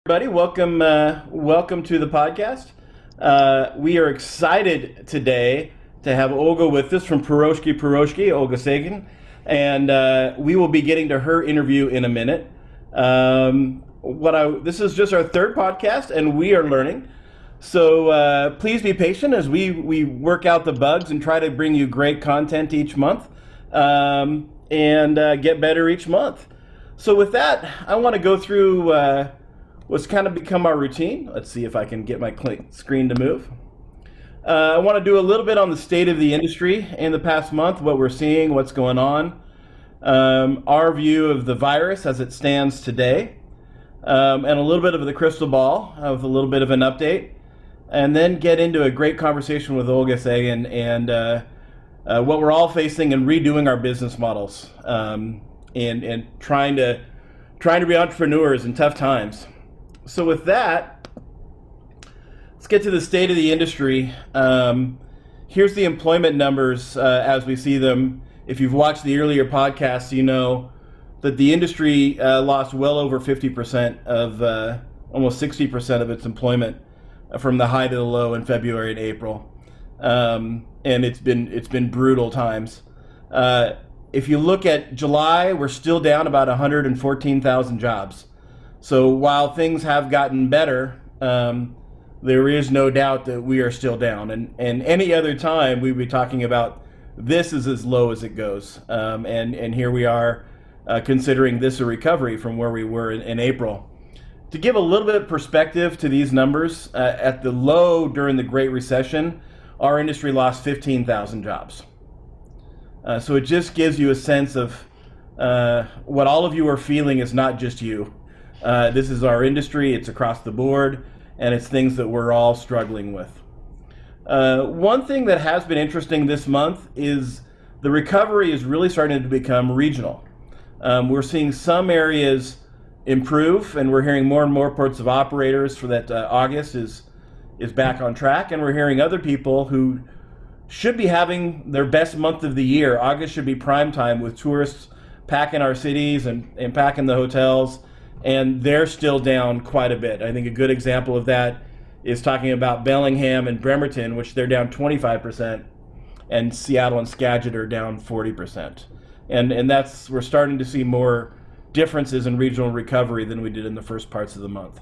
Everybody, welcome to the podcast. We are excited today to have Olga with us from Piroshky, Olga Sagan, and we will be getting to her interview in a minute. This is just our third podcast, and we are learning. So please be patient as we work out the bugs and try to bring you great content each month, and get better each month. So with that, I want to go through what's kind of become our routine. Let's see if I can get my screen to move. I want to do a little bit on the state of the industry in the past month, what we're seeing, what's going on, our view of the virus as it stands today, and a little bit of the crystal ball with a little bit of an update, and then get into a great conversation with Olga Sagan and what we're all facing and redoing our business models, and trying to be entrepreneurs in tough times. So with that, let's get to the state of the industry. Here's the employment numbers as we see them. If you've watched the earlier podcasts, you know that the industry lost well over 50% of, almost 60% of its employment from the high to the low in February and April. And it's been brutal times. If you look at July, we're still down about 114,000 jobs. So while things have gotten better, there is no doubt that we are still down. And any other time, we'd be talking about this is as low as it goes. And here we are considering this a recovery from where we were in April. To give a little bit of perspective to these numbers, at the low during the Great Recession, our industry lost 15,000 jobs. So it just gives you a sense of what all of you are feeling is not just you. This is our industry, it's across the board, and it's things that we're all struggling with. One thing that has been interesting this month is the recovery is really starting to become regional. We're seeing some areas improve, and we're hearing more and more reports of operators for that August is back on track, and we're hearing other people who should be having their best month of the year. August should be prime time with tourists packing our cities and packing the hotels, and they're still down quite a bit. I think a good example of that is talking about Bellingham and Bremerton, which they're down 25%, and Seattle and Skagit are down 40%. And we're starting to see more differences in regional recovery than we did in the first parts of the month.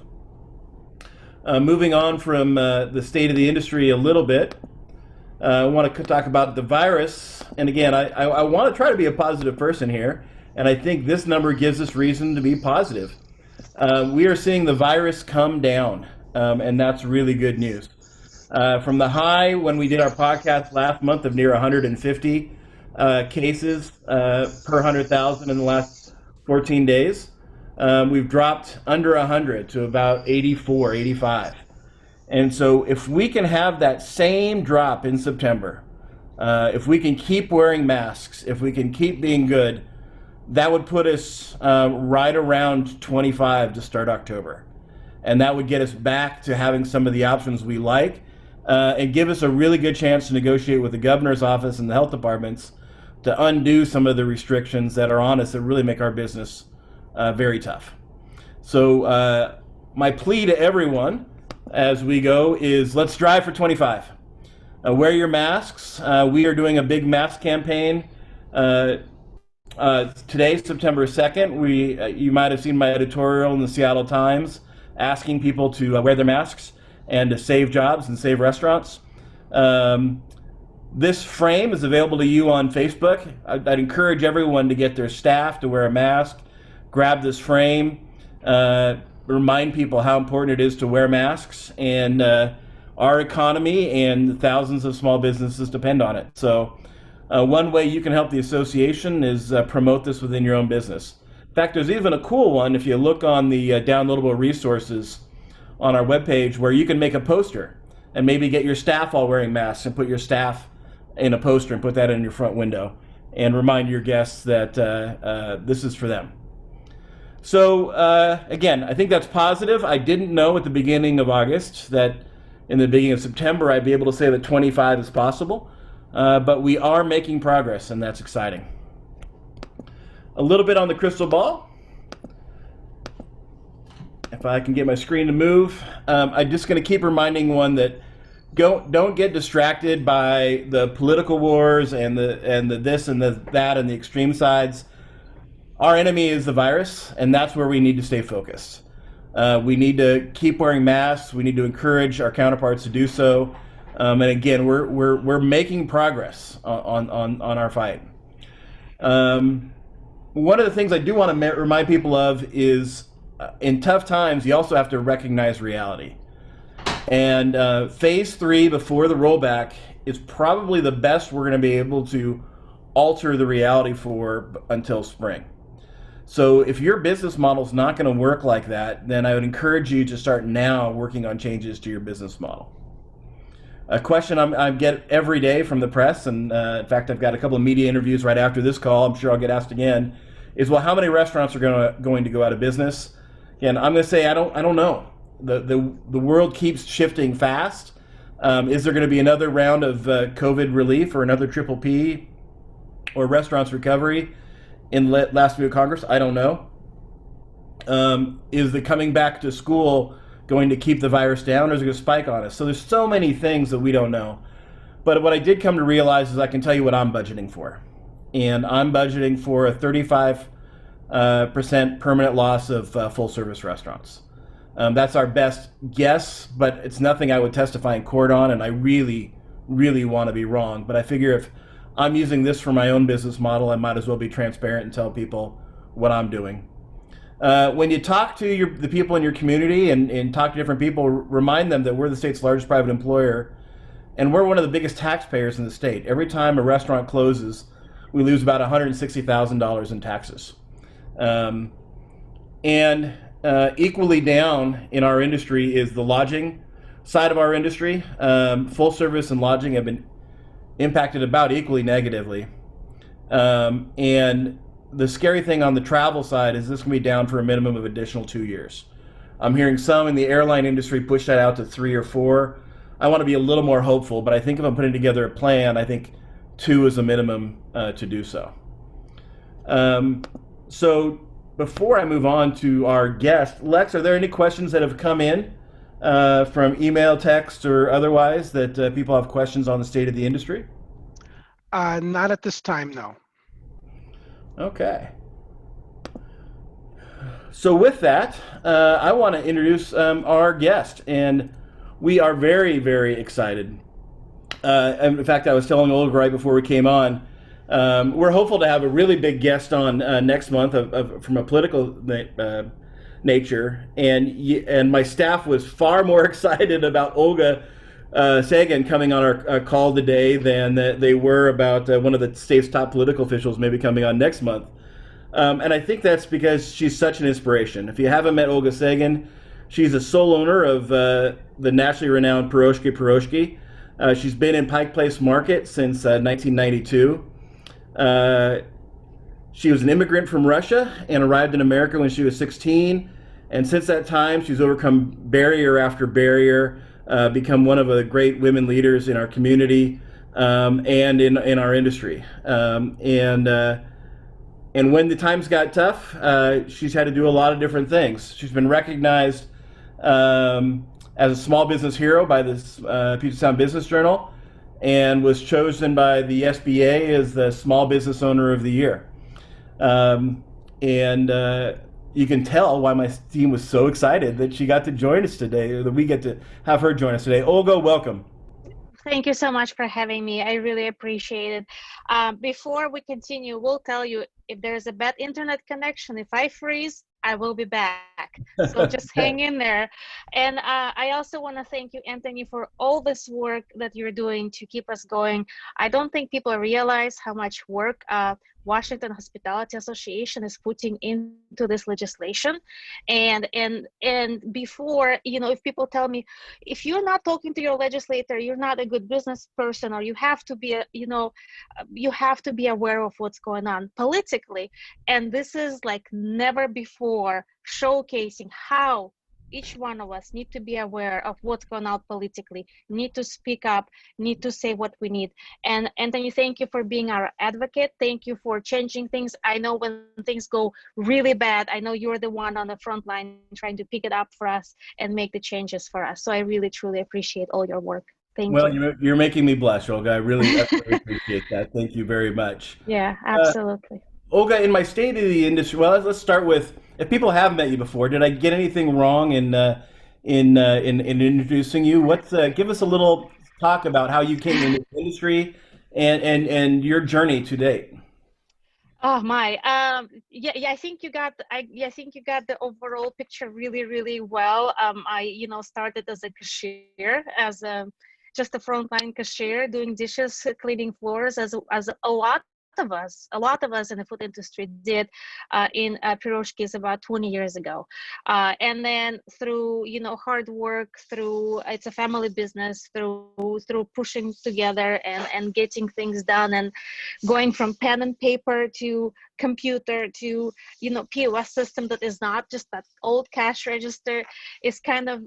Moving on from the state of the industry a little bit, I want to talk about the virus. And again, I want to try to be a positive person here, and I think this number gives us reason to be positive. We are seeing the virus come down, and that's really good news. From the high when we did our podcast last month of near 150 cases per 100,000 in the last 14 days, we've dropped under 100 to about 84, 85. And so if we can have that same drop in September, if we can keep wearing masks, if we can keep being good, that would put us right around 25 to start October. And that would get us back to having some of the options we like, and give us a really good chance to negotiate with the governor's office and the health departments to undo some of the restrictions that are on us that really make our business very tough. So my plea to everyone as we go is let's strive for 25. Wear your masks. We are doing a big mask campaign. Today, September 2nd, you might have seen my editorial in the Seattle Times asking people to wear their masks and to save jobs and save restaurants. This frame is available to you on Facebook. I'd encourage everyone to get their staff to wear a mask, grab this frame, remind people how important it is to wear masks, and our economy and thousands of small businesses depend on it. So one way you can help the association is promote this within your own business. In fact, there's even a cool one if you look on the downloadable resources on our webpage where you can make a poster and maybe get your staff all wearing masks and put your staff in a poster and put that in your front window and remind your guests that this is for them. So again, I think that's positive. I didn't know at the beginning of August that in the beginning of September I'd be able to say that 25 is possible. But we are making progress, and that's exciting. A little bit on the crystal ball. if I can get my screen to move, I'm just going to keep reminding one that don't get distracted by the political wars and the this and the that and the extreme sides. Our enemy is the virus, and that's where we need to stay focused. We need to keep wearing masks. We need to encourage our counterparts to do so. And again, we're making progress on our fight. One of the things I do want to remind people of is in tough times, you also have to recognize reality. And phase 3 before the rollback is probably the best we're going to be able to alter the reality for until spring. So if your business model is not going to work like that, then I would encourage you to start now working on changes to your business model. A question I get every day from the press, and in fact, I've got a couple of media interviews right after this call, I'm sure I'll get asked again, is, well, how many restaurants are going to go out of business? Again, I'm going to say I don't know. The world keeps shifting fast. Is there going to be another round of COVID relief or another triple P or restaurants recovery in last week of Congress? I don't know. Is the coming back to school going to keep the virus down, or is it going to spike on us? So there's so many things that we don't know. But what I did come to realize is I can tell you what I'm budgeting for. And I'm budgeting for a 35% permanent loss of full service restaurants. That's our best guess, but it's nothing I would testify in court on, and I really, really want to be wrong. But I figure if I'm using this for my own business model, I might as well be transparent and tell people what I'm doing. When you talk to the people in your community and talk to different people, remind them that we're the state's largest private employer, and we're one of the biggest taxpayers in the state. Every time a restaurant closes, we lose about $160,000 in taxes. And equally down in our industry is the lodging side of our industry. Full service and lodging have been impacted about equally negatively. And the scary thing on the travel side is this going to be down for a minimum of additional 2 years. I'm hearing some in the airline industry push that out to 3 or 4. I want to be a little more hopeful, but I think if I'm putting together a plan, I think 2 is a minimum to do so. So before I move on to our guest, Lex, are there any questions that have come in from email, text, or otherwise that people have questions on the state of the industry? Not at this time, no. Okay. So with that, I want to introduce our guest, and we are very, very excited. In fact, I was telling Olga right before we came on, we're hopeful to have a really big guest on next month from a political nature, and my staff was far more excited about Olga Sagan coming on our call today than they were about one of the state's top political officials maybe coming on next month. And I think that's because she's such an inspiration. If you haven't met Olga Sagan, she's a sole owner of the nationally renowned Piroshky. She's been in Pike Place Market since 1992. She was an immigrant from Russia and arrived in America when she was 16. And since that time, she's overcome barrier after barrier, become one of the great women leaders in our community and in our industry. And when the times got tough, she's had to do a lot of different things. She's been recognized as a small business hero by the Puget Sound Business Journal, and was chosen by the SBA as the Small Business Owner of the Year. You can tell why my team was so excited that she got to join us today, or that we get to have her join us today. Olga, welcome. Thank you so much for having me. I really appreciate it. Before we continue, we'll tell you if there's a bad internet connection, if I freeze, I will be back. So just hang in there. And I also want to thank you, Anthony, for all this work that you're doing to keep us going. I don't think people realize how much work Washington Hospitality Association is putting into this legislation. And before, if people tell me, if you're not talking to your legislator, you're not a good business person, or you have to be you have to be aware of what's going on politically. And this is like never before showcasing how each one of us need to be aware of what's going on politically, need to speak up, need to say what we need. And Anthony, thank you for being our advocate. Thank you for changing things. I know when things go really bad, I know you're the one on the front line trying to pick it up for us and make the changes for us. So I really, truly appreciate all your work. Thank Well, you. you're making me blush, Olga. I really appreciate that. Thank you very much. Yeah, Uh, absolutely. Olga, in my state of the industry, well, let's start with, if people have met you before, did I get anything wrong in introducing you? What's give us a little talk about how you came into the industry and your journey to date. Oh my, yeah, I think you got, yeah, I think you got the overall picture really, really well. I, started as a cashier, as just a frontline cashier, doing dishes, cleaning floors, as a lot of us in the food industry did in Piroshkis about 20 years ago. And then through, hard work, through, it's a family business, through pushing together and getting things done, and going from pen and paper to computer to POS system that is not just that old cash register, is kind of,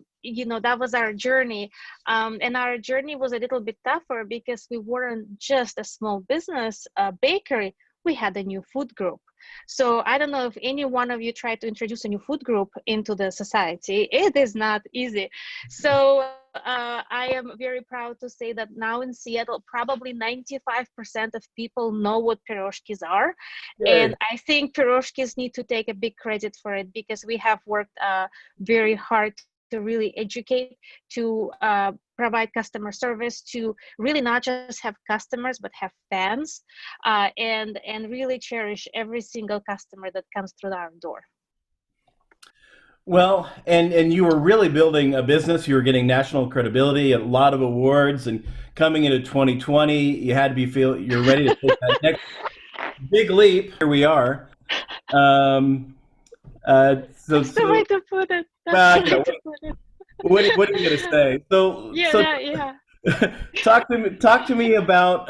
that was our journey. And our journey was a little bit tougher because we weren't just a small business, bakery. We had a new food group. So I don't know if any one of you tried to introduce a new food group into the society. It is not easy. So I am very proud to say that now in Seattle, probably 95% of people know what piroshkis are. Yay. And I think piroshkis need to take a big credit for it, because we have worked very hard to really educate, to provide customer service, to really not just have customers, but have fans, and really cherish every single customer that comes through our door. Well, and you were really building a business. You were getting national credibility, a lot of awards, and coming into 2020, you had to be you're ready to take that next big leap. Here we are. Um, That's the way to put it. That's well, the way to put it. what are you gonna say? Yeah. Talk to me about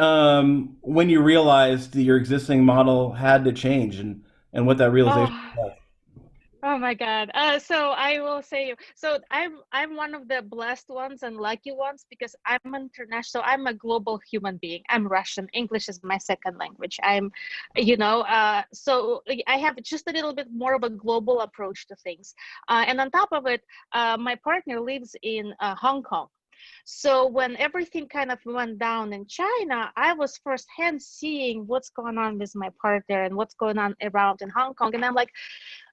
when you realized that your existing model had to change and what that realization Oh. was. Oh my God. So I will say, so I'm one of the blessed ones and lucky ones, because I'm international. So I'm a global human being. I'm Russian. English is my second language. So I have just a little bit more of a global approach to things. And on top of it, my partner lives in Hong Kong. So when everything kind of went down in China, I was firsthand seeing what's going on with my partner and what's going on around in Hong Kong. And I'm like,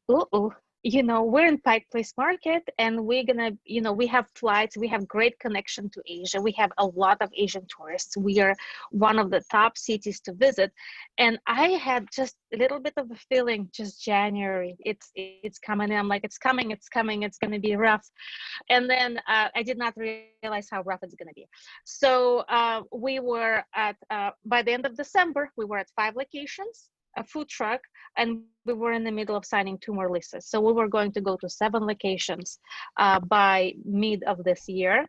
oh, we're in Pike Place Market, and we're gonna, we have flights, we have great connection to Asia, we have a lot of Asian tourists, we are one of the top cities to visit. And I had just a little bit of a feeling, just January, it's coming, and I'm like, it's coming, it's gonna be rough. And then I did not realize how rough it's gonna be. So we were at, by the end of December, we were at 5 locations, a food truck, and we were in the middle of signing 2 more leases. So we were going to go to 7 locations by mid of this year.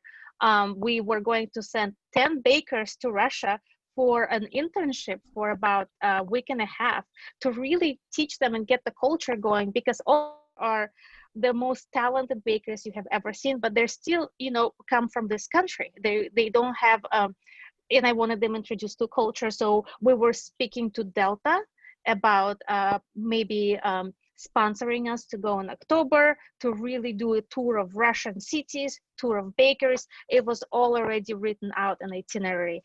We were going to send 10 bakers to Russia for an internship for about a week and a half, to really teach them and get the culture going, because all are the most talented bakers you have ever seen, but they're still, come from this country. They don't have, and I wanted them introduced to culture. So we were speaking to Delta about maybe sponsoring us to go in October to really do a tour of Russian cities, tour of bakers. It was all already written out an itinerary.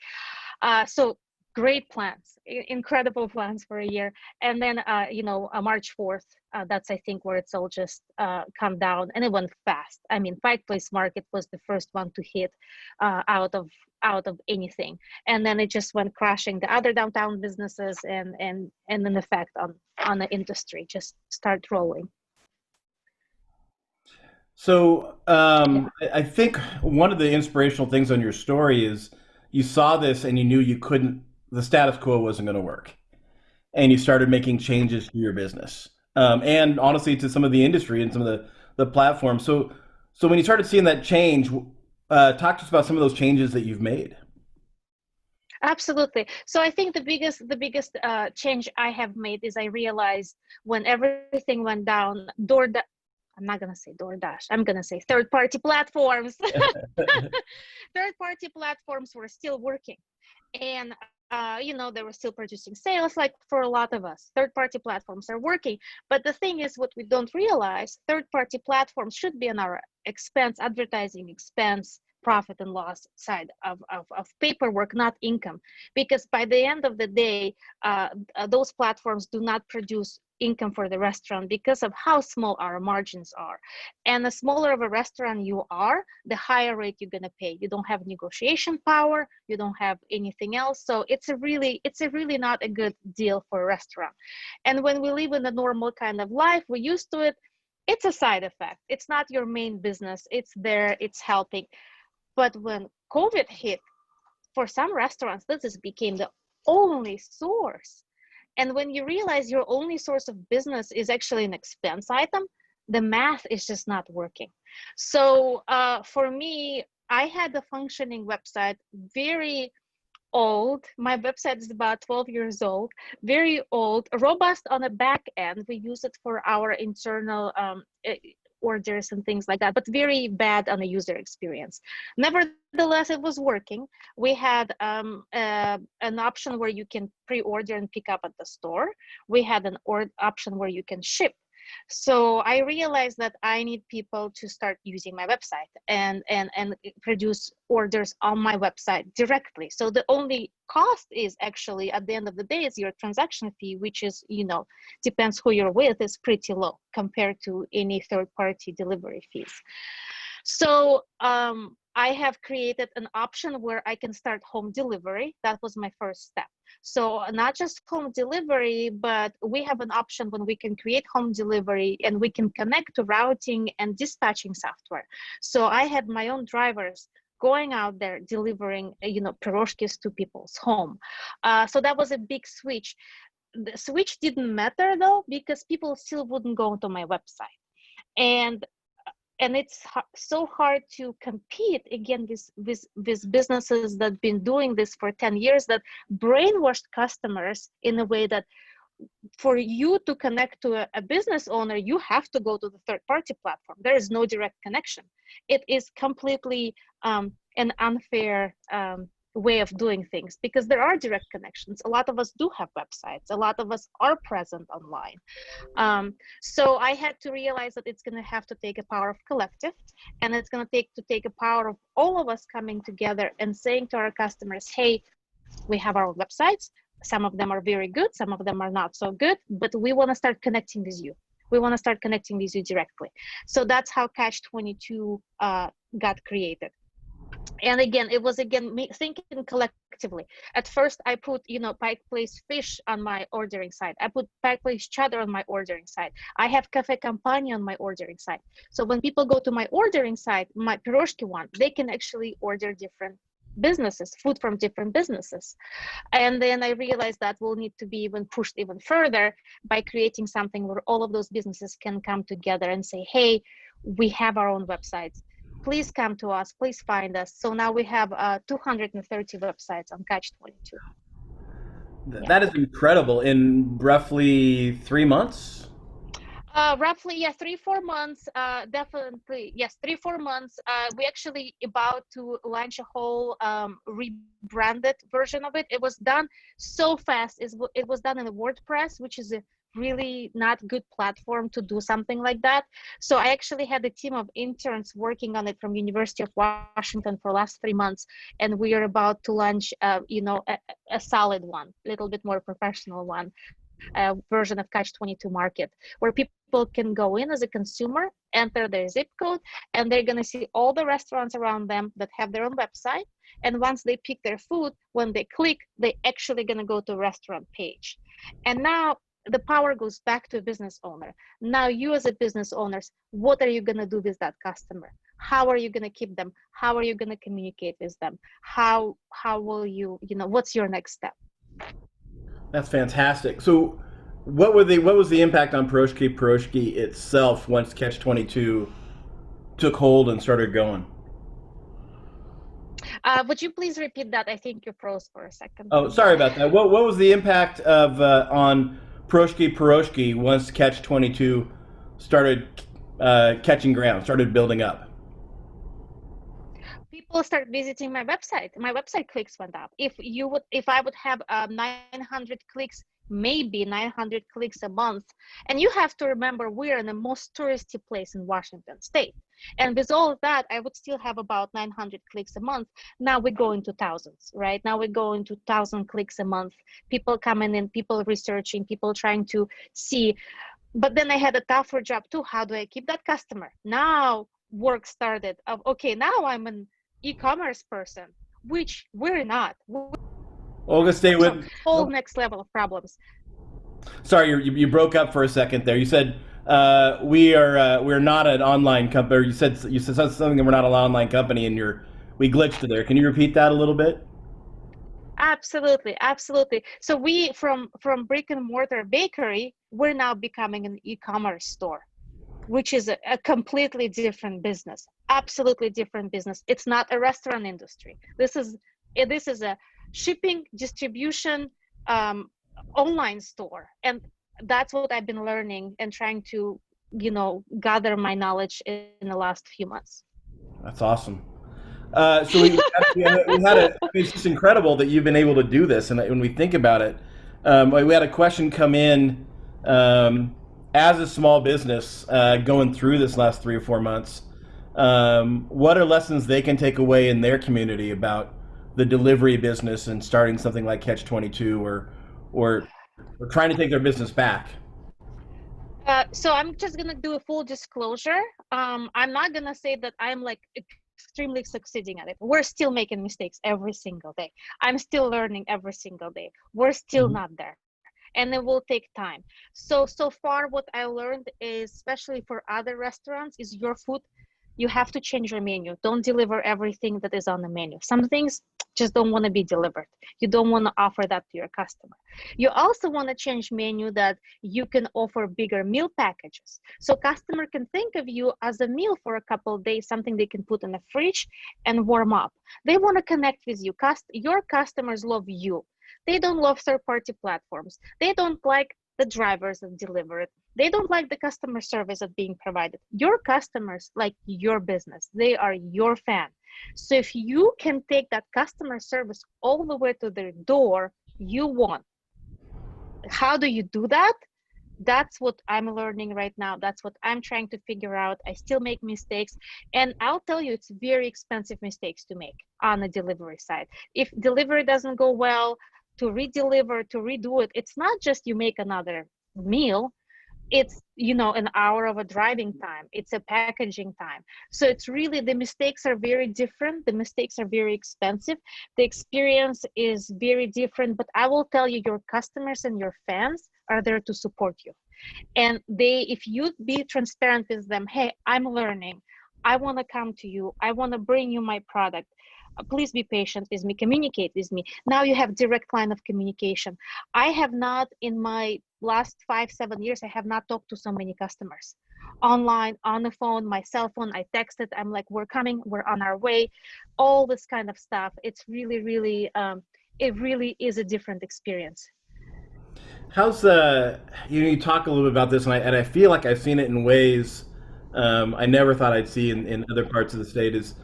So great plans, incredible plans for a year. And then, March 4th, that's, I think, where it's all just come down, and it went fast. I mean, Pike Place Market was the first one to hit out of anything. And then it just went crashing. The other downtown businesses and an effect on the industry just start rolling. So I think one of the inspirational things on your story is you saw this and you knew the status quo wasn't going to work, and you started making changes to your business, and honestly to some of the industry and some of the platforms. So when you started seeing that change, talk to us about some of those changes that you've made. Absolutely. So I think the biggest change I have made is I realized when everything went down, I'm not going to say DoorDash. I'm going to say third-party platforms. Third-party platforms were still working. And, they were still producing sales, like for a lot of us. Third-party platforms are working. But the thing is, what we don't realize, third-party platforms should be on our expense, advertising expense, profit and loss side of paperwork, not income. Because by the end of the day, those platforms do not produce income for the restaurant because of how small our margins are. And the smaller of a restaurant you are, the higher rate you're going to pay. You don't have negotiation power, you don't have anything else. So it's a really not a good deal for a restaurant. And when we live in a normal kind of life, we're used to it. It's a side effect. It's not your main business. It's there, it's helping. But when COVID hit, for some restaurants, this became the only source. And when you realize your only source of business is actually an expense item, the math is just not working. So for me, I had a functioning website, very old. My website is about 12 years old, very old, robust on the back end. We use it for our internal orders and things like that, but very bad on the user experience. Nevertheless, it was working. We had an option where you can pre-order and pick up at the store. We had an option where you can ship. So I realized that I need people to start using my website and produce orders on my website directly. So the only cost is actually, at the end of the day, is your transaction fee, which is, depends who you're with, is pretty low compared to any third-party delivery fees. So I have created an option where I can start home delivery. That was my first step. So not just home delivery, but we have an option when we can create home delivery and we can connect to routing and dispatching software. So I had my own drivers going out there delivering, piroshkis to people's home. So that was a big switch. The switch didn't matter though, because people still wouldn't go to my website. And it's so hard to compete again with businesses that have been doing this for 10 years, that brainwashed customers in a way that for you to connect to a business owner, you have to go to the third-party platform. There is no direct connection. It is completely an unfair way of doing things, because there are direct connections. A lot of us do have websites. A lot of us are present online. So I had to realize that it's going to have to take a power of collective, and it's going to take a power of all of us coming together and saying to our customers, hey, we have our websites. Some of them are very good. Some of them are not so good, but we want to start connecting with you. We want to start connecting with you directly. So that's how Catch 22 got created. And again, it was me thinking collectively. At first, I put, Pike Place Fish on my ordering site. I put Pike Place Cheddar on my ordering site. I have Cafe Campania on my ordering site. So when people go to my ordering site, my Piroshky one, they can actually order different businesses, food from different businesses. And then I realized that will need to be even pushed even further by creating something where all of those businesses can come together and say, hey, we have our own websites. Please come to us, please find us. So now we have 230 websites on Catch 22. That is incredible. In roughly 3 months? Roughly, 3-4 months. Definitely, yes, 3-4 months. We actually about to launch a whole rebranded version of it. It was done so fast. It was done in WordPress, which is a really not good platform to do something like that. So I actually had a team of interns working on it from University of Washington for the last 3 months, and we are about to launch, a solid one, a little bit more professional one. Version of Catch 22 Market, where people can go in as a consumer, enter their zip code, and they're going to see all the restaurants around them that have their own website. And once they pick their food, when they click, they actually going to go to a restaurant page. And now the power goes back to a business owner. Now you as a business owners, what are you going to do with that customer? How are you going to keep them? How are you going to communicate with them? How will you, what's your next step? That's fantastic. So what was the impact on Piroshky itself once Catch 22 took hold and started going? Would you please repeat that? I think you froze for a second. Oh, sorry about that. What was the impact of on Piroshky once Catch 22 started catching ground, started building up? People start visiting my website. My website clicks went up. If I would have 900 clicks, maybe 900 clicks a month, and you have to remember we're in the most touristy place in Washington State, and with all of that, I would still have about 900 clicks a month. Now we go into thousands, right? Now we go into 1,000 clicks a month. People coming in, people researching, people trying to see. But then I had a tougher job too. How do I keep that customer? Now work started of, okay, now I'm an e-commerce person, which we're not. Olga, stay So with. whole next level of problems. Sorry, you broke up for a second there. You said we're not an online company. Or you said something, we're not an online company, and we glitched there. Can you repeat that a little bit? Absolutely, absolutely. So we from brick and mortar bakery, we're now becoming an e-commerce store, which is a completely different business. Absolutely different business. It's not a restaurant industry. This is a shipping, distribution, online store, and that's what I've been learning and trying to, gather my knowledge in the last few months. That's awesome. So it's just incredible that you've been able to do this. And when we think about it, we had a question come in as a small business going through this last 3 or 4 months. What are lessons they can take away in their community about the delivery business and starting something like Catch 22 or trying to take their business back? So I'm just gonna do a full disclosure. I'm not gonna say that I'm like extremely succeeding at it. We're still making mistakes every single day. I'm still learning every single day. We're still not there, and it will take time. So far what I learned is, especially for other restaurants, is your food, you have to change your menu. Don't deliver everything that is on the menu. Some things just don't want to be delivered. You don't want to offer that to your customer. You also want to change menu that you can offer bigger meal packages. So customer can think of you as a meal for a couple of days, something they can put in the fridge and warm up. They want to connect with you. Your customers love you. They don't love third-party platforms. They don't like the drivers that deliver it. They don't like the customer service that's being provided. Your customers like your business. They are your fan. So if you can take that customer service all the way to their door, you won. How do you do that? That's what I'm learning right now. That's what I'm trying to figure out. I still make mistakes. And I'll tell you, it's very expensive mistakes to make on the delivery side. If delivery doesn't go well, to re-deliver, to redo it, it's not just you make another meal. It's an hour of a driving time, it's a packaging time. So it's really, the mistakes are very different, the mistakes are very expensive, the experience is very different. But I will tell you, your customers and your fans are there to support you, and if you be transparent with them, hey, I'm learning, I want to come to you, I want to bring you my product, please be patient with me, communicate with me. Now you have direct line of communication. I have not, in my last 5-7 years, I have not talked to so many customers online, on the phone, my cell phone. I texted, I'm like, we're coming, we're on our way, all this kind of stuff. It's really, really, it really is a different experience. How's you talk a little bit about this, and I feel like I've seen it in ways I never thought I'd see in other parts of the state, is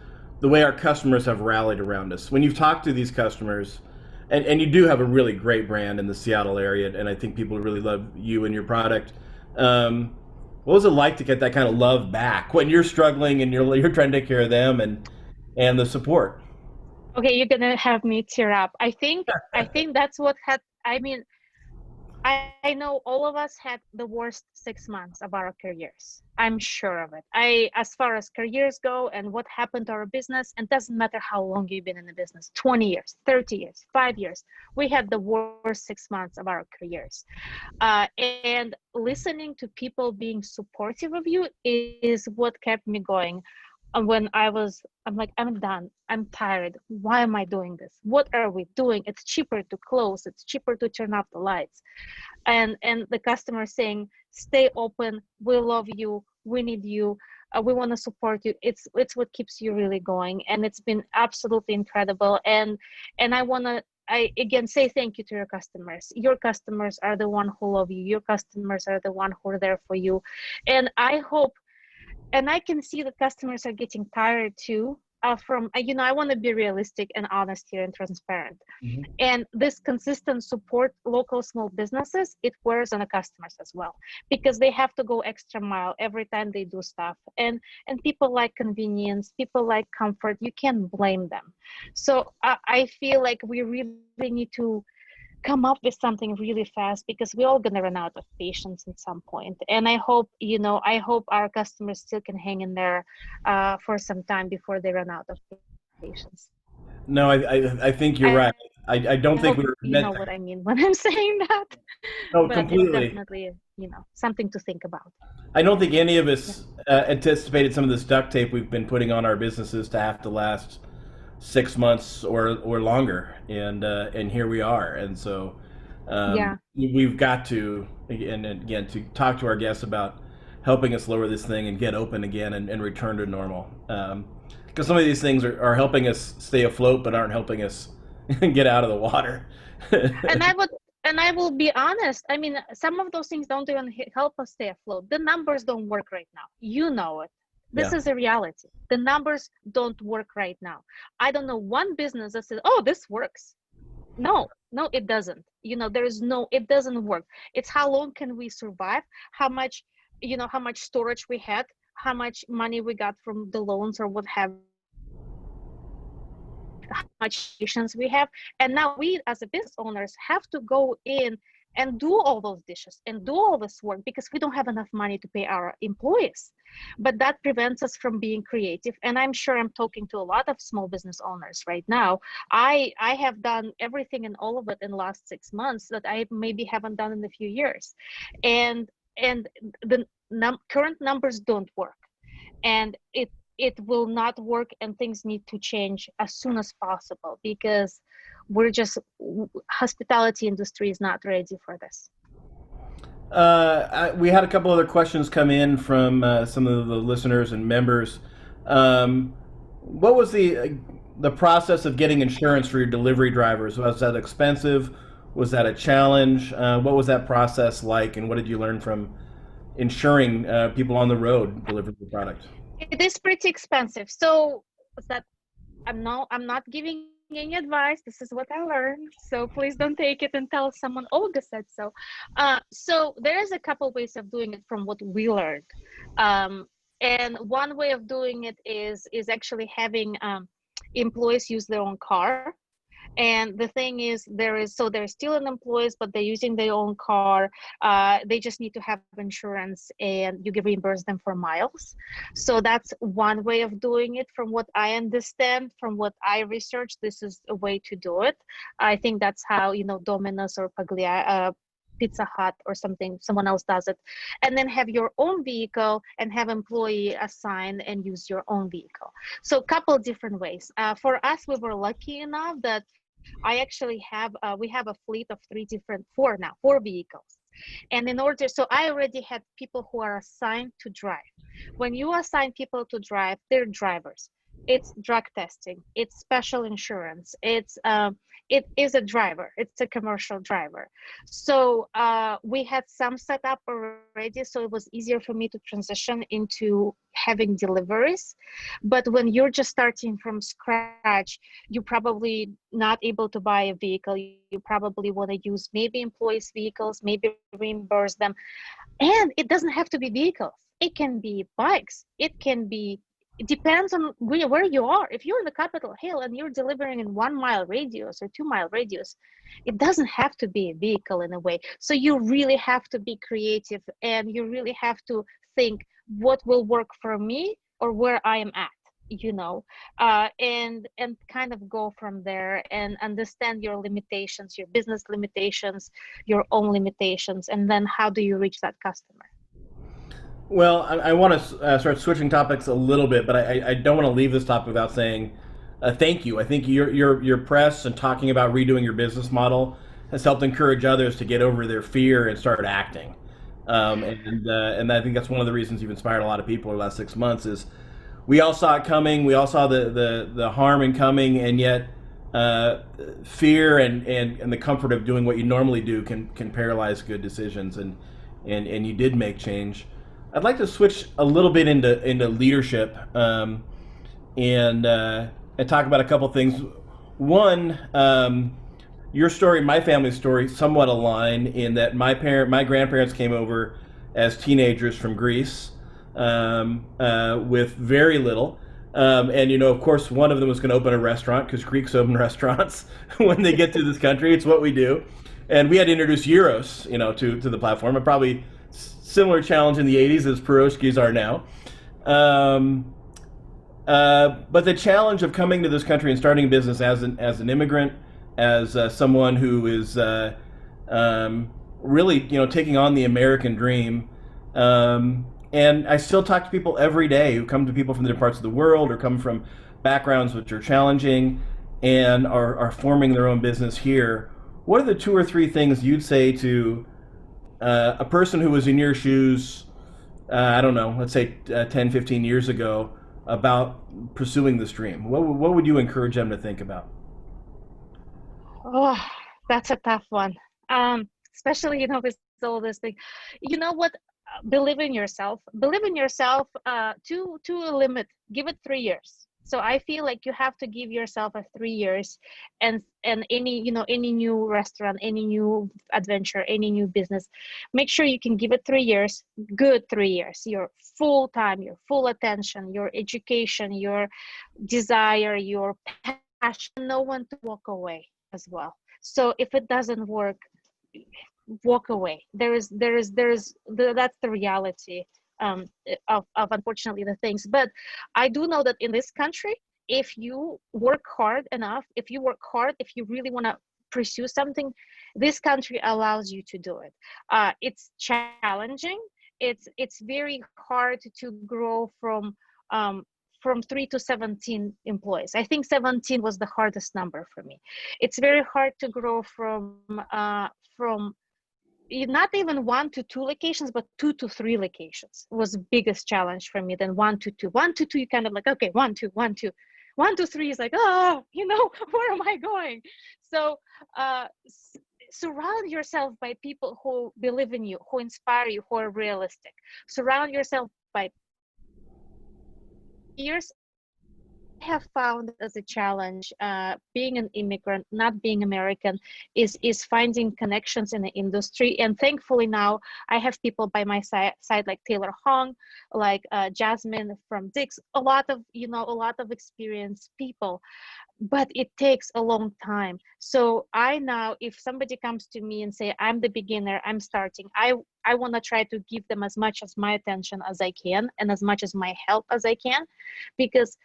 the way our customers have rallied around us. When you've talked to these customers, and you do have a really great brand in the Seattle area, and I think people really love you and your product. What was it like to get that kind of love back when you're struggling and you're trying to take care of them and the support? Okay, you're gonna have me tear up. I think that's what had. I mean, I know all of us had the worst 6 months of our careers. I'm sure of it. As far as careers go and what happened to our business, and doesn't matter how long you've been in the business, 20 years, 30 years, 5 years, we had the worst 6 months of our careers. And listening to people being supportive of you is what kept me going. And when I'm like, I'm done, I'm tired, why am I doing this? What are we doing? It's cheaper to close, it's cheaper to turn off the lights. And the customer saying, stay open, we love you, we need you, we want to support you. It's what keeps you really going. And it's been absolutely incredible. And I again say thank you to your customers. Your customers are the one who love you. Your customers are the one who are there for you. And I hope and I can see that customers are getting tired too. From I want to be realistic and honest here and transparent. Mhm. And this consistent support local small businesses, it wears on the customers as well, because they have to go extra mile every time they do stuff. And people like convenience, people like comfort. You can't blame them. So I feel like we really need to come up with something really fast, because we're all going to run out of patience at some point. And I hope our customers still can hang in there for some time before they run out of patience. No, I think you're I right. I don't think hope we were you meant know to. what I mean when I'm saying that. No, But it's completely. definitely, something to think about. I don't think any of Yeah. us anticipated some of this duct tape we've been putting on our businesses to have to last 6 months or longer, and here we are. And so Yeah. we've got to, and again, to talk to our guests about helping us lower this thing and get open again and return to normal. Because some of these things are helping us stay afloat, but aren't helping us get out of the water. And I will be honest. I mean, some of those things don't even help us stay afloat. The numbers don't work right now. You know it. This Yeah. is a reality. The numbers don't work right now. I don't know one business that says, "Oh, this works." No, no, it doesn't. It doesn't work. It's how long can we survive? How much storage we had, how much money we got from the loans or what have how much patience we have. And now we as a business owners have to go in and do all those dishes and do all this work, because we don't have enough money to pay our employees. But that prevents us from being creative. And I'm sure I'm talking to a lot of small business owners right now. I have done everything and all of it in the last 6 months that I maybe haven't done in a few years. And and the current numbers don't work, and it will not work, and things need to change as soon as possible, because hospitality industry is not ready for this. We had a couple other questions come in from some of the listeners and members. What was the process of getting insurance for your delivery drivers? Was that expensive? Was that a challenge? What was that process like, and what did you learn from insuring people on the road delivering the product? It is pretty expensive. So that I'm not giving any advice. This is what I learned. So please don't take it and tell someone Olga said so. So there is a couple ways of doing it from what we learned. And one way of doing it is actually having employees use their own car. And the thing is, they're still an employees, but they're using their own car. They just need to have insurance, and you can reimburse them for miles. So that's one way of doing it. From what I understand, from what I researched, this is a way to do it. I think that's how Domino's or Pizza Hut or someone else does it. And then have your own vehicle and have employee assigned and use your own vehicle. So a couple different ways. For us, we were lucky enough that I actually we have a fleet of four vehicles. And so I already had people who are assigned to drive. When you assign people to drive, they're drivers. It's drug testing, it's special insurance, it is a driver, it's a commercial driver. So we had some set up already, so it was easier for me to transition into having deliveries. But when you're just starting from scratch, you're probably not able to buy a vehicle. You probably want to use maybe employees' vehicles, maybe reimburse them. And it doesn't have to be vehicles. It can be bikes. It depends on where you are. If you're in the Capitol Hill and you're delivering in 1 mile radius or 2 mile radius, it doesn't have to be a vehicle in a way. So you really have to be creative, and you really have to think what will work for me or where I am at, and kind of go from there and understand your limitations, your business limitations, your own limitations, and then how do you reach that customer. Well, I want to start switching topics a little bit, but I don't want to leave this topic without saying thank you. I think your press and talking about redoing your business model has helped encourage others to get over their fear and start acting. And I think that's one of the reasons you've inspired a lot of people over the last 6 months. Is we all saw it coming, we all saw the harm in coming, and yet fear and the comfort of doing what you normally do can paralyze good decisions. And you did make change. I'd like to switch a little bit into leadership, and talk about a couple things. One, your story, my family's story, somewhat align in that my grandparents came over as teenagers from Greece, with very little. And of course, one of them was going to open a restaurant because Greeks open restaurants when they get to this country. It's what we do, and we had to introduce euros, to the platform. And probably similar challenge in the '80s as Piroshkys are now. But the challenge of coming to this country and starting a business as an immigrant, as someone who is really taking on the American dream. And I still talk to people every day who come to people from different parts of the world or come from backgrounds which are challenging and are forming their own business here. What are the 2 or 3 things you'd say to a person who was in your shoes, I don't know, let's say 10, 15 years ago, about pursuing this dream? What would you encourage them to think about? Oh, that's a tough one. Especially, with all this thing. You know what? Believe in yourself. Believe in yourself to a limit. Give it 3 years. So I feel like you have to give yourself a 3 years, and any any new restaurant, any new adventure, any new business, make sure you can give it 3 years, good 3 years, your full time, your full attention, your education, your desire, your passion, no one to walk away as well. So if it doesn't work, walk away. That's the reality of unfortunately the things. But I do know that in this country, if you work hard enough, if you really want to pursue something, this country allows you to do it. It's challenging. It's very hard to grow from 3 to 17 employees. I think 17 was the hardest number for me. It's very hard to grow from not even 1 to 2 locations, but 2 to 3 locations was the biggest challenge for me than 1 to 2. 1 to 2, you kind of like, okay, 1, 2, 1, 2. 1 to 3 is like, oh, where am I going? So surround yourself by people who believe in you, who inspire you, who are realistic. Surround yourself by peers. I have found as a challenge, being an immigrant, not being American, is finding connections in the industry. And thankfully now I have people by my side like Taylor Hong, like Jasmine from Dix, a lot of experienced people. But it takes a long time. So I now, if somebody comes to me and say, I'm the beginner, I'm starting, I want to try to give them as much as my attention as I can and as much as my help as I can, because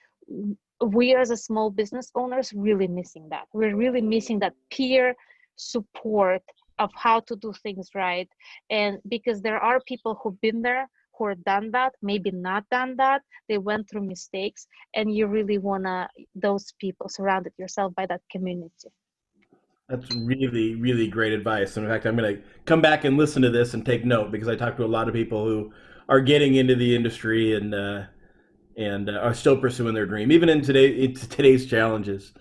we as a small business owners really missing that. We're really missing that peer support of how to do things right. And because there are people who've been there, who have done that, maybe not done that, they went through mistakes, and you really wanna those people, surrounded yourself by that community. That's really, really great advice. And in fact, I'm going to come back and listen to this and take note, because I talk to a lot of people who are getting into the industry and are still pursuing their dream, even in today's challenges.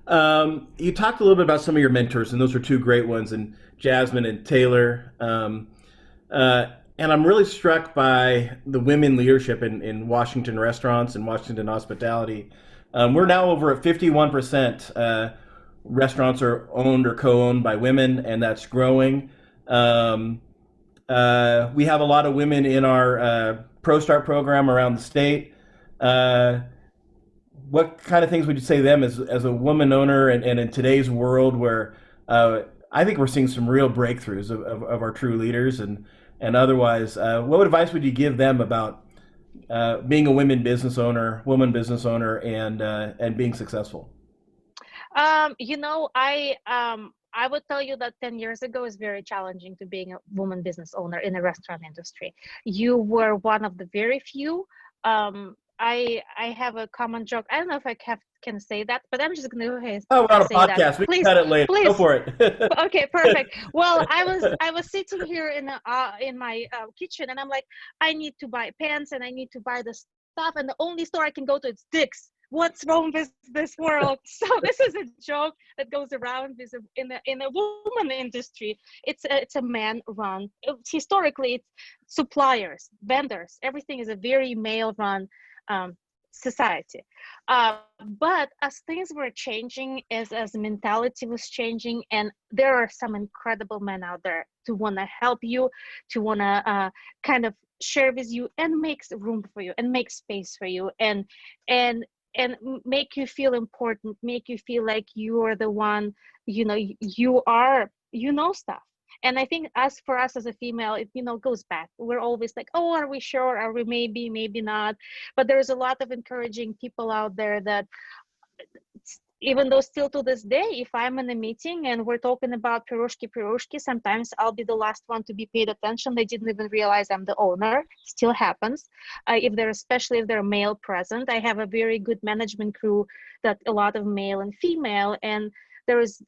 You talked a little bit about some of your mentors, and those are 2 great ones, and Jasmine and Taylor. And I'm really struck by the women leadership in Washington restaurants and Washington hospitality. We're now over at 51%. Restaurants are owned or co-owned by women, and that's growing. We have a lot of women in our Pro Start program around the state. What kind of things would you say to them as a woman owner, and in today's world where I think we're seeing some real breakthroughs of our true leaders and otherwise, what advice would you give them about being a woman business owner, and being successful? I would tell you that 10 years ago is very challenging to being a woman business owner in the restaurant industry. You were one of the very few. I have a common joke. I don't know if I can say that, but I'm just going to go ahead. Oh, we're on a say podcast. That. We Please, can cut it later. please. Go for it. Okay, perfect. Well, I was sitting here in my kitchen, and I'm like, I need to buy pants and I need to buy the stuff, and the only store I can go to is Dick's. what's wrong with this world? So this is a joke that goes around with in a woman industry. It's a man run. Historically, it's suppliers, vendors. Everything is a very male run society. But as things were changing, as the mentality was changing, and there are some incredible men out there to want to help you, to want to kind of share with you and make room for you and make space for you and make you feel important, make you feel like you are the one, you know stuff. And I think for us as a female, it goes back. We're always like, oh, are we sure? Are we maybe not? But there's a lot of encouraging people out there that, even though still to this day, if I'm in a meeting and we're talking about Piroshky, sometimes I'll be the last one to be paid attention. They didn't even realize I'm the owner. Still happens. Especially if they're male present. I have a very good management crew that a lot of male and female, and there is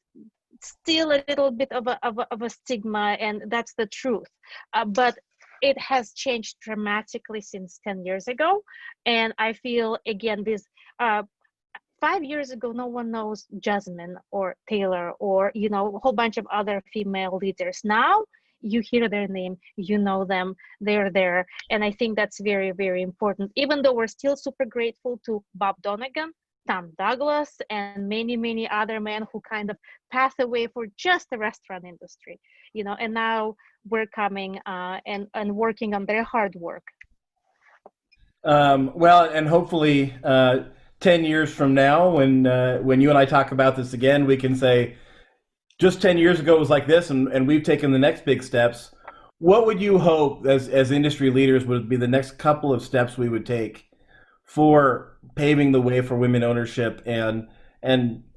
still a little bit of a stigma, and that's the truth. But it has changed dramatically since 10 years ago. And I feel, again, this 5 years ago, no one knows Jasmine or Taylor or, a whole bunch of other female leaders. Now you hear their name, you know them, they're there. And I think that's very, very important, even though we're still super grateful to Bob Donegan, Tom Douglas, and many, many other men who kind of passed away for just the restaurant industry, and now we're coming and working on their hard work. Well, and hopefully 10 years from now, when you and I talk about this again, we can say, just 10 years ago it was like this, and we've taken the next big steps. What would you hope as industry leaders would be the next couple of steps we would take for paving the way for women ownership, and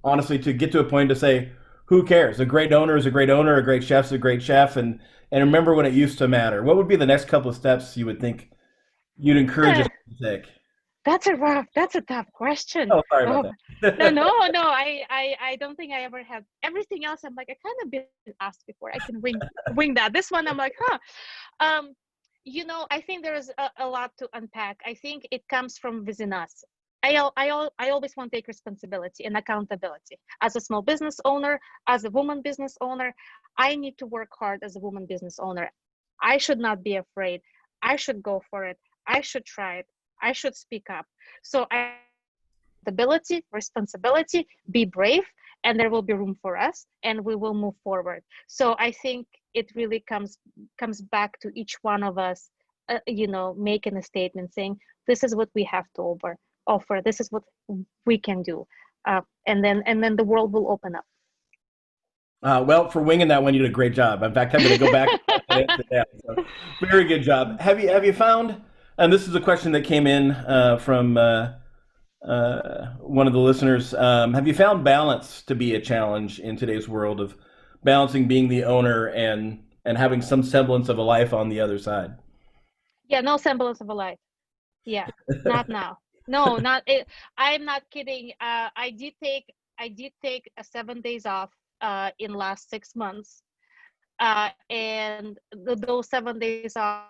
honestly to get to a point to say, who cares? A great owner is a great owner, a great chef's a great chef, and remember when it used to matter. What would be the next couple of steps you would think you'd encourage us to take? That's a tough question. Oh, sorry about that. No, I don't think I ever have. Everything else, I'm like, I kind of been asked before. I can wing that. This one, I'm like, I think there's a lot to unpack. I think it comes from within us. I always want to take responsibility and accountability. As a small business owner, as a woman business owner, I need to work hard as a woman business owner. I should not be afraid. I should go for it. I should try it. I should speak up. So responsibility, be brave, and there will be room for us, and we will move forward. So I think it really comes back to each one of us, making a statement saying, this is what we have to offer. This is what we can do. And then the world will open up. Well, for winging that one, you did a great job. In fact, I'm going to go back and answer that. So, very good job. Have you found, and this is a question that came in from one of the listeners, have you found balance to be a challenge in today's world of balancing being the owner and having some semblance of a life on the other side? Yeah, no semblance of a life. Yeah, not now. No, not it. I'm not kidding. I did take 7 days off in last 6 months, and those 7 days off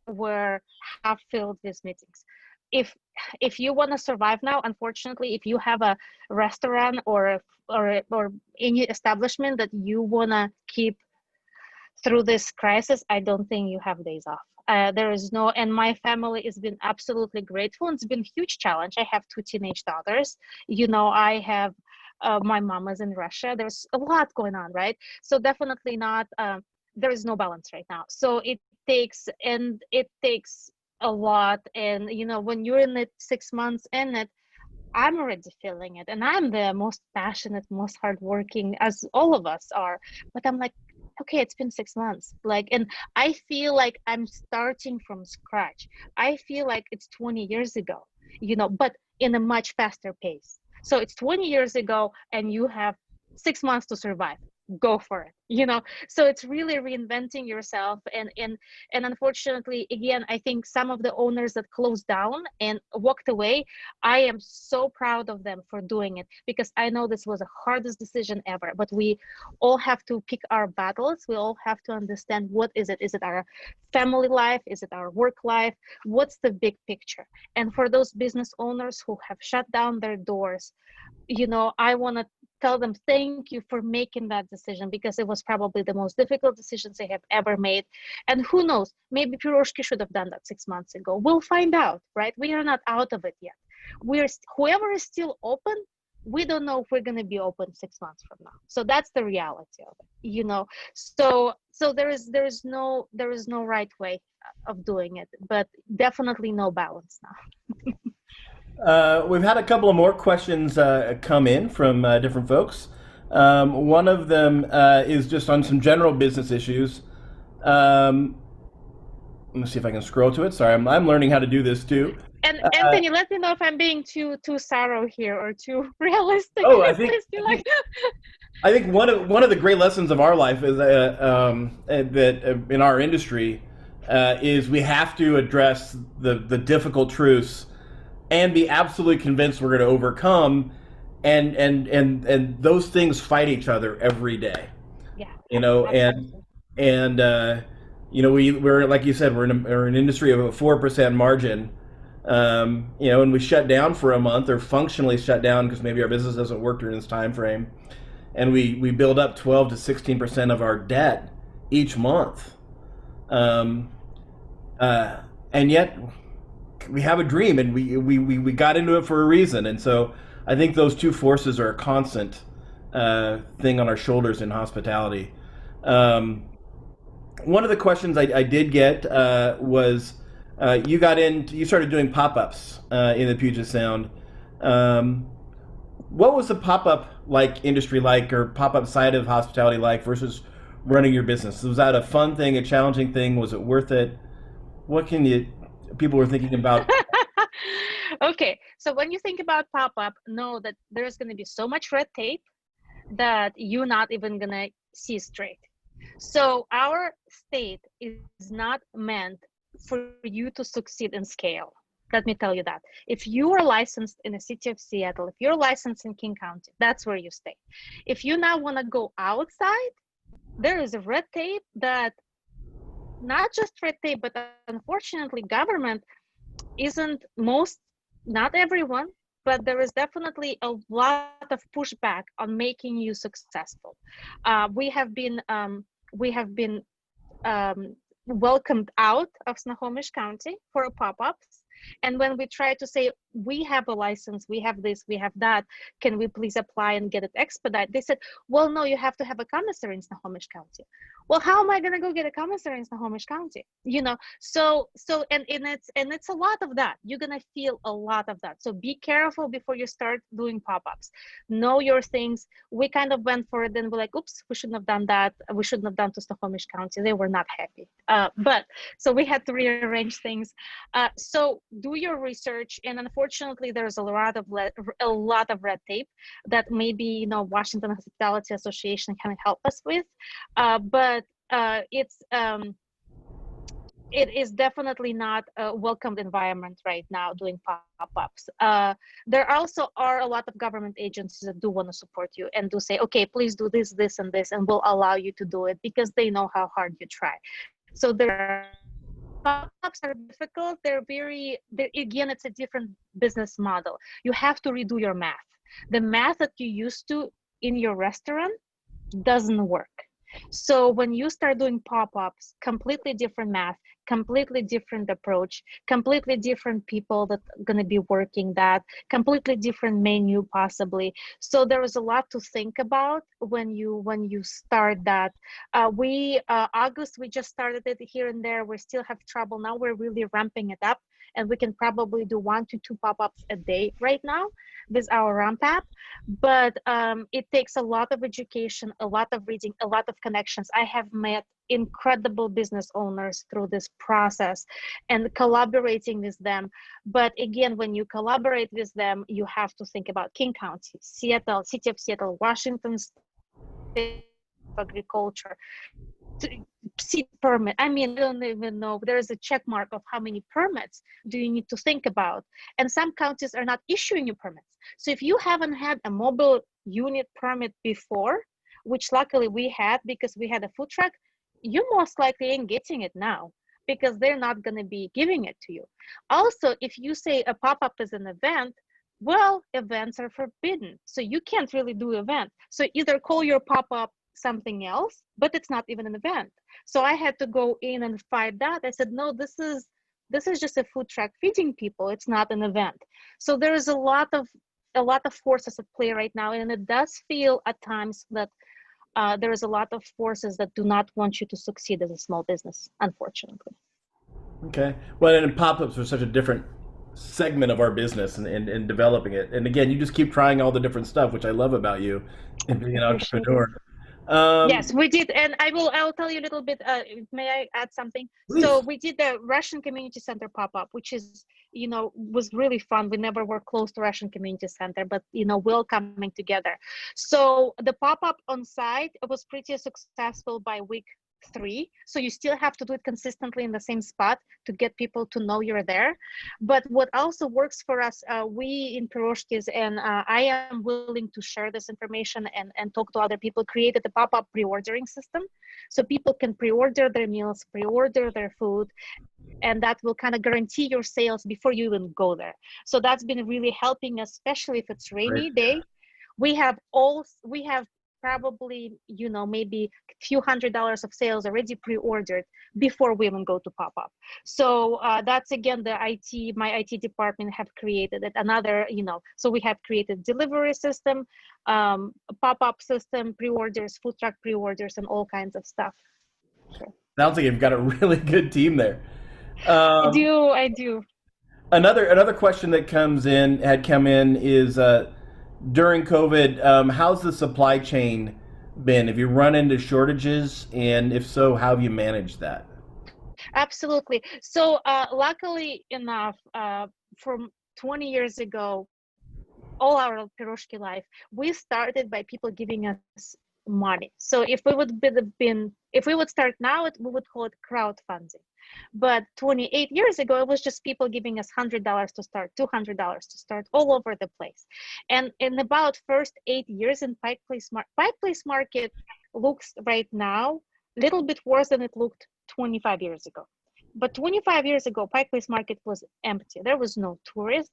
were half filled with meetings. If you want to survive now, unfortunately, if you have a restaurant or any establishment that you want to keep through this crisis, I don't think you have days off. There is no, and my family has been absolutely grateful. It's been a huge challenge. I have 2 teenage daughters. I have my mom is in Russia. There's a lot going on, right? So definitely not. There is no balance right now. So it takes a lot. And when you're in it 6 months in it, I'm already feeling it, and I'm the most passionate, most hardworking, as all of us are. But I'm like, okay, it's been 6 months. And I feel like I'm starting from scratch. I feel like it's 20 years ago, but in a much faster pace. So it's 20 years ago, and you have 6 months to survive. go for it, so it's really reinventing yourself. And unfortunately, again, I think some of the owners that closed down and walked away, I am so proud of them for doing it, because I know this was the hardest decision ever, but we all have to pick our battles. We all have to understand, what is it our family life, is it our work life, what's the big picture? And for those business owners who have shut down their doors, I want to tell them thank you for making that decision, because it was probably the most difficult decisions they have ever made. And who knows, maybe Piroshky should have done that 6 months ago. We'll find out, right? We are not out of it yet. Whoever is still open, we don't know if we're going to be open 6 months from now. So that's the reality of it, so there is no right way of doing it, but definitely no balance now. We've had a couple of more questions come in from different folks. One of them is just on some general business issues. Let me see if I can scroll to it. Sorry, I'm learning how to do this too. And Anthony, let me know if I'm being too sorrow here or too realistic. Oh, I think one of the great lessons of our life is that in our industry is we have to address the difficult truths and be absolutely convinced we're going to overcome, and those things fight each other every day. Yeah. We're like you said, we're in an industry of a 4% margin, and we shut down for a month, or functionally shut down because maybe our business doesn't work during this time frame, and we build up 12 to 16% of our debt each month, and yet we have a dream, and we got into it for a reason. And so I think those two forces are a constant thing on our shoulders in hospitality. One of the questions I did get was you started doing pop-ups in the Puget Sound. What was the pop-up industry like, or pop-up side of hospitality like, versus running your business? Was that a fun thing, a challenging thing? Was it worth it? What people were thinking about? Okay, so when you think about pop-up, know that there's going to be so much red tape that you're not even going to see straight. So our state is not meant for you to succeed in scale. Let me tell you that. If you are licensed in the city of Seattle, if you're licensed in King County, that's where you stay. If you now want to go outside, there is a red tape that, not just red tape, but unfortunately government isn't not everyone, but there is definitely a lot of pushback on making you successful. We have been welcomed out of Snohomish County for pop-ups. And when we try to say, we have a license, we have this, we have that, can we please apply and get it expedited? They said, well, no, you have to have a commissary in Snohomish County. Well, how am I going to go get a commissary in Snohomish County? So it's a lot of that. You're going to feel a lot of that. So be careful before you start doing pop-ups. Know your things. We kind of went for it, and we're like, oops, we shouldn't have done that. We shouldn't have done to Snohomish County. They were not happy. But so we had to rearrange things. So do your research, and unfortunately, there's a lot of red tape that maybe Washington Hospitality Association can help us with, but it is definitely not a welcomed environment right now doing pop-ups. There also are a lot of government agencies that do want to support you and do say, okay, please do this, this, and this, and we'll allow you to do it because they know how hard you try. So pop-ups are difficult. Again, it's a different business model. You have to redo your math. The math that you used to in your restaurant doesn't work. So when you start doing pop-ups, completely different math, completely different approach, completely different people that are going to be working that, completely different menu possibly. So there is a lot to think about when you start that. August, we just started it here and there. We still have trouble. Now we're really ramping it up, and we can probably do 1 to 2 pop-ups a day right now with our ramp app. But it takes a lot of education, a lot of reading, a lot of connections. I have met incredible business owners through this process and collaborating with them. But again, when you collaborate with them, you have to think about King County, Seattle, City of Seattle, Washington State, Agriculture, seed permit. I mean, I don't even know. There's a check mark of how many permits do you need to think about. And some counties are not issuing you permits. So if you haven't had a mobile unit permit before, which luckily we had because we had a food truck, you most likely ain't getting it now because they're not going to be giving it to you. Also, if you say a pop-up is an event, well, events are forbidden. So you can't really do event. So either call your pop-up something else, but it's not even an event. So I had to go in and fight that. I said, no, this is just a food truck feeding people. It's not an event. So there is a lot of forces at play right now, and it does feel at times that there is a lot of forces that do not want you to succeed as a small business, unfortunately. Okay. Well, and pop-ups are such a different segment of our business and developing it. And again, you just keep trying all the different stuff, which I love about you and being an Appreciate it. entrepreneur. Yes, we did, and I'll tell you a little bit. May I add something? Please. So we did the Russian Community Center pop-up, which is, was really fun. We never were close to Russian Community Center, but we're coming together. So the pop-up on site was pretty successful by week 3. So you still have to do it consistently in the same spot to get people to know you're there. But what also works for us, we in Piroshkys, and I am willing to share this information and talk to other people, created a pop-up pre-ordering system. So people can pre-order their meals, pre-order their food, and that will kind of guarantee your sales before you even go there. So that's been really helping, especially if it's rainy day. We have probably, maybe a few $100s of sales already pre-ordered before we even go to pop-up. So that's, again, my IT department have created it. Another, so we have created delivery system, pop-up system, pre-orders, food truck pre-orders, and all kinds of stuff. Sure. Sounds like you've got a really good team there. I do. Another question that had come in is, during COVID, how's the supply chain been? Have you run into shortages? And if so, how have you managed that? Absolutely. So luckily enough, from 20 years ago, all our Piroshky life, we started by people giving us money. So if we would start now, we would call it crowdfunding. But 28 years ago, it was just people giving us $100 to start, $200 to start, all over the place. And in about first 8 years in Pike Place Market looks right now a little bit worse than it looked 25 years ago. But 25 years ago, Pike Place Market was empty. There was no tourists.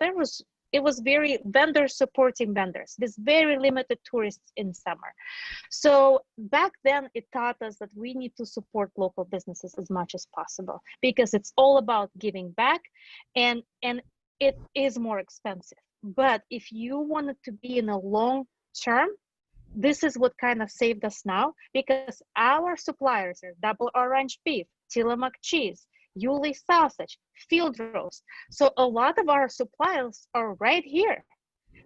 It was very vendors supporting vendors. There's very limited tourists in summer. So back then it taught us that we need to support local businesses as much as possible because it's all about giving back, and it is more expensive. But if you wanted to be in a long term, this is what kind of saved us now, because our suppliers are Double Orange Beef, Tillamook Cheese, Yulee Sausage, Field Roast. So a lot of our suppliers are right here.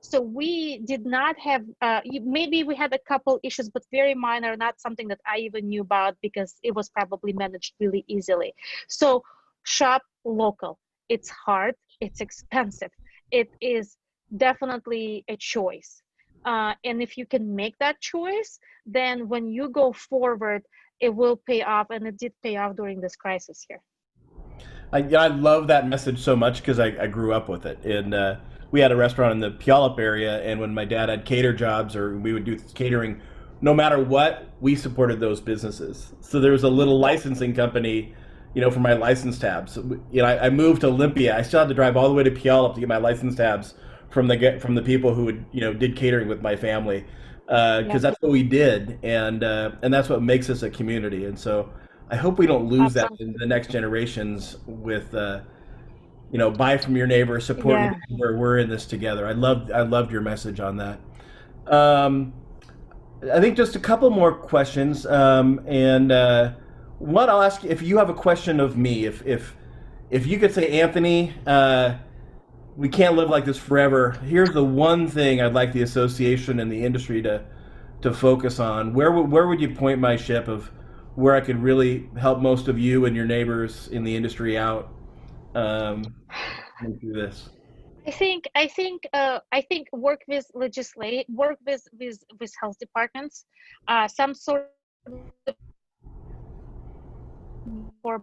So we did not have, maybe we had a couple issues, but very minor, not something that I even knew about because it was probably managed really easily. So shop local. It's hard, it's expensive. It is definitely a choice. And if you can make that choice, then when you go forward, it will pay off, and it did pay off during this crisis here. I love that message so much because I grew up with it. And we had a restaurant in the Puyallup area, and when my dad had cater jobs or we would do catering, no matter what, we supported those businesses. So there was a little licensing company, for my license tabs. I moved to Olympia. I still had to drive all the way to Puyallup to get my license tabs from the people who would did catering with my family, because that's what we did, and that's what makes us a community. And so I hope we don't lose that in the next generations with buy from your neighbor, support your neighbor. We're in this together. I loved your message on that. I think just a couple more questions, and one I'll ask you, if you have a question of me, if you could say, Anthony, we can't live like this forever. Here's the one thing I'd like the association and the industry to focus on. Where would you point my ship of where I could really help most of you and your neighbors in the industry out through this? I think work with health departments, some sort for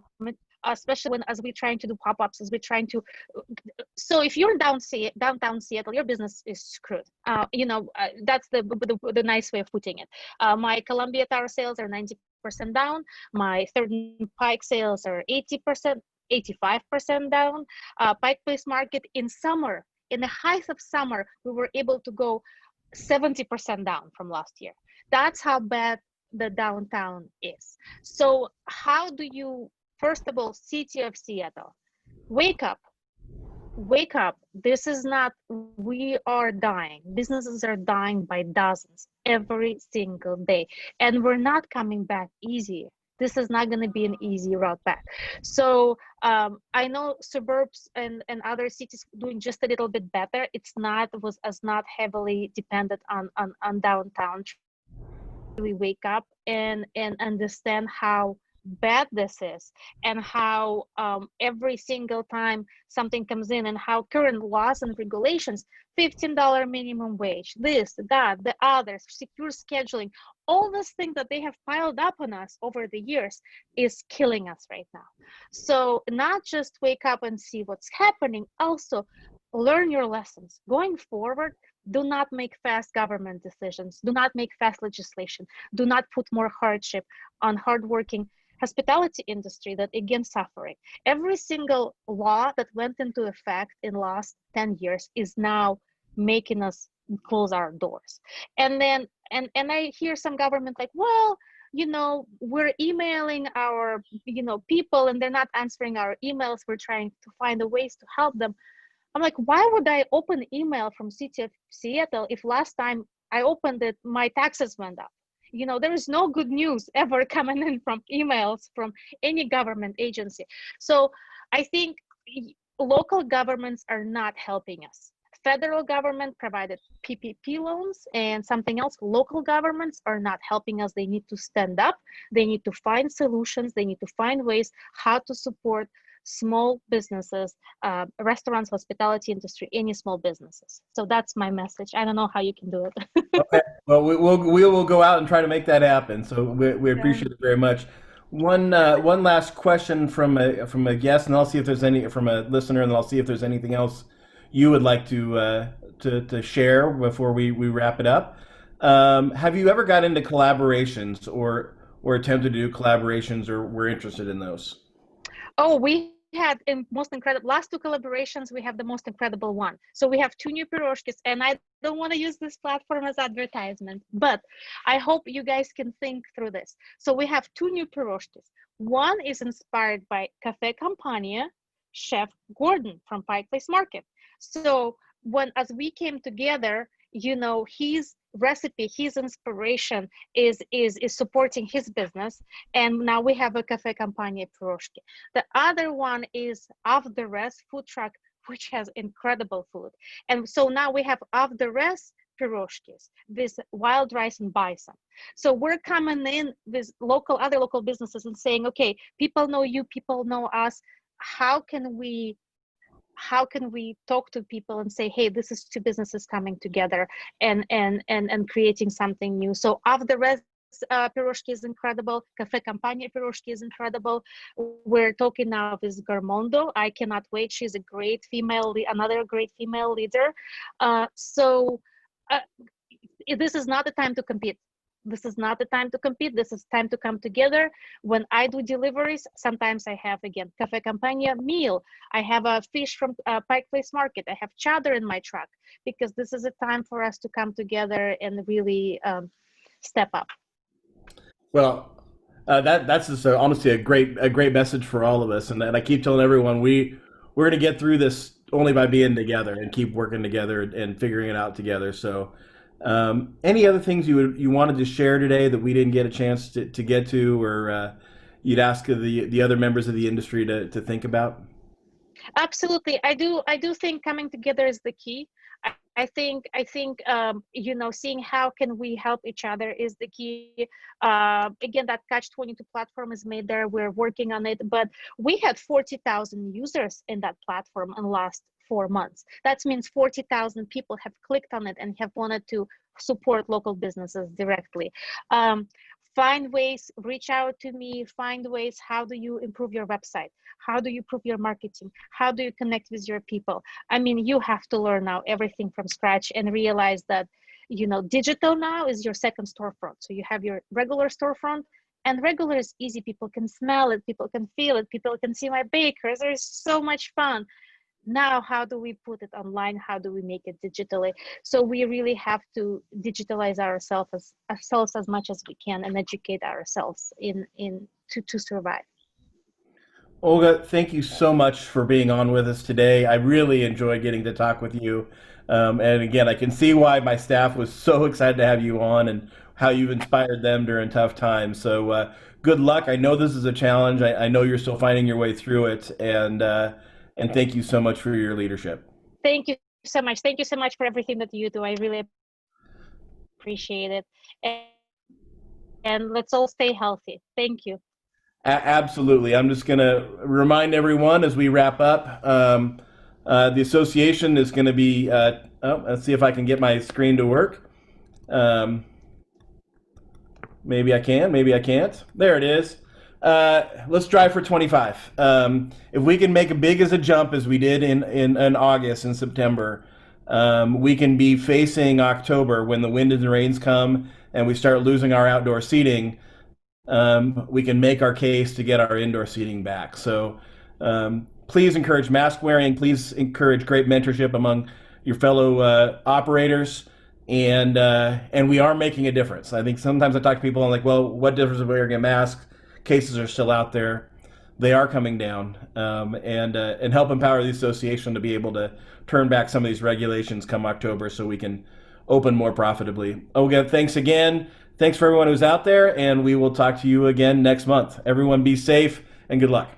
especially when as we're trying to do pop-ups, as we're trying to, so if you're downtown Seattle, your business is screwed. That's the nice way of putting it. My Columbia Tower sales are 90% down. My Third and Pike sales are 80%, 85% down. Pike Place Market in summer, in the height of summer, we were able to go 70% down from last year. That's how bad the downtown is. So how do you, first of all, city of Seattle, wake up, wake up. This is not, we are dying. Businesses are dying by dozens every single day, and we're not coming back easy. This is not going to be an easy route back. So I know suburbs and other cities doing just a little bit better. It's not, was as not heavily dependent on downtown. We wake up and understand how bad this is, and how every single time something comes in, and how current laws and regulations, $15 minimum wage, this, that, the others, secure scheduling, all these things that they have piled up on us over the years is killing us right now. So not just wake up and see what's happening, also learn your lessons going forward. Do not make fast government decisions. Do not make fast legislation. Do not put more hardship on hardworking hospitality industry that again suffering. Every single law that went into effect in the last 10 years is now making us close our doors. And then, and I hear some government like, well, we're emailing our, people, and they're not answering our emails. We're trying to find the ways to help them. I'm like, why would I open email from City of Seattle if last time I opened it, my taxes went up? There is no good news ever coming in from emails from any government agency. So I think local governments are not helping us. Federal government provided PPP loans and something else. Local governments are not helping us. They need to stand up. They need to find solutions. They need to find ways how to support small businesses, restaurants, hospitality industry, any small businesses. So that's my message. I don't know how you can do it. Okay. Well, we will go out and try to make that happen. So we appreciate it very much. One last question from a guest, and I'll see if there's any from a listener, and I'll see if there's anything else you would like to share before we wrap it up. Have you ever got into collaborations or attempted to do collaborations, or were interested in those? Oh, we had most incredible last two collaborations. We have the most incredible one. So we have two new Piroshkis, and I don't want to use this platform as advertisement, but I hope you guys can think through this. So we have two new Piroshkis. One is inspired by Cafe Campania chef Gordon from Pike Place Market. So as we came together, his recipe, his inspiration is supporting his business, and now we have a Cafe Campania Piroshki. The other one is Off the Rest food truck, which has incredible food, and so now we have Off the Rest Piroshkis, this wild rice and bison. So we're coming in with other local businesses and saying, okay, people know you, people know us. How can we talk to people and say, hey, this is two businesses coming together and creating something new? So Off the Rest Piroshki is incredible. Cafe Campania Piroshki is incredible. We're talking now with Garmondo. I cannot wait. She's a great another great female leader. This is not the time to compete. This is not the time to compete. This is time to come together. When I do deliveries, sometimes I have, again, Cafe Campania meal. I have a fish from Pike Place Market. I have chowder in my truck, because this is a time for us to come together and really step up. Well, that's just honestly a great message for all of us. And I keep telling everyone we're going to get through this only by being together and keep working together and figuring it out together. So any other things you wanted to share today that we didn't get a chance to get to, or you'd ask the other members of the industry to think about? Absolutely. I do think coming together is the key. I think seeing how can we help each other is the key. Again, that Catch-22 platform is made there. We're working on it, but we had 40,000 users in that platform in the last 4 months. That means 40,000 people have clicked on it and have wanted to support local businesses directly. find ways, reach out to me, find ways. How do you improve your website? How do you improve your marketing? How do you connect with your people? I mean, you have to learn now everything from scratch and realize that, digital now is your second storefront. So you have your regular storefront, and regular is easy. People can smell it, people can feel it, people can see my bakers. There's so much fun. Now, how do we put it online? How do we make it digitally? So we really have to digitalize ourselves as much as we can and educate ourselves to survive. Olga, thank you so much for being on with us today. I really enjoyed getting to talk with you. And again, I can see why my staff was so excited to have you on and how you've inspired them during tough times. So good luck. I know this is a challenge. I know you're still finding your way through it. And thank you so much for your leadership. Thank you so much. Thank you so much for everything that you do. I really appreciate it. And let's all stay healthy. Thank you. Absolutely. I'm just going to remind everyone as we wrap up, the association is going to be, let's see if I can get my screen to work. Maybe I can, maybe I can't. There it is. Let's drive for 25. If we can make as big as a jump as we did in August and September, we can be facing October when the wind and the rains come and we start losing our outdoor seating. We can make our case to get our indoor seating back. So please encourage mask wearing. Please encourage great mentorship among your fellow operators. And we are making a difference. I think sometimes I talk to people and I'm like, well, what difference is wearing a mask? Cases are still out there. They are coming down, and help empower the association to be able to turn back some of these regulations come October so we can open more profitably. Olga, thanks again. Thanks for everyone who's out there, and we will talk to you again next month. Everyone be safe and good luck.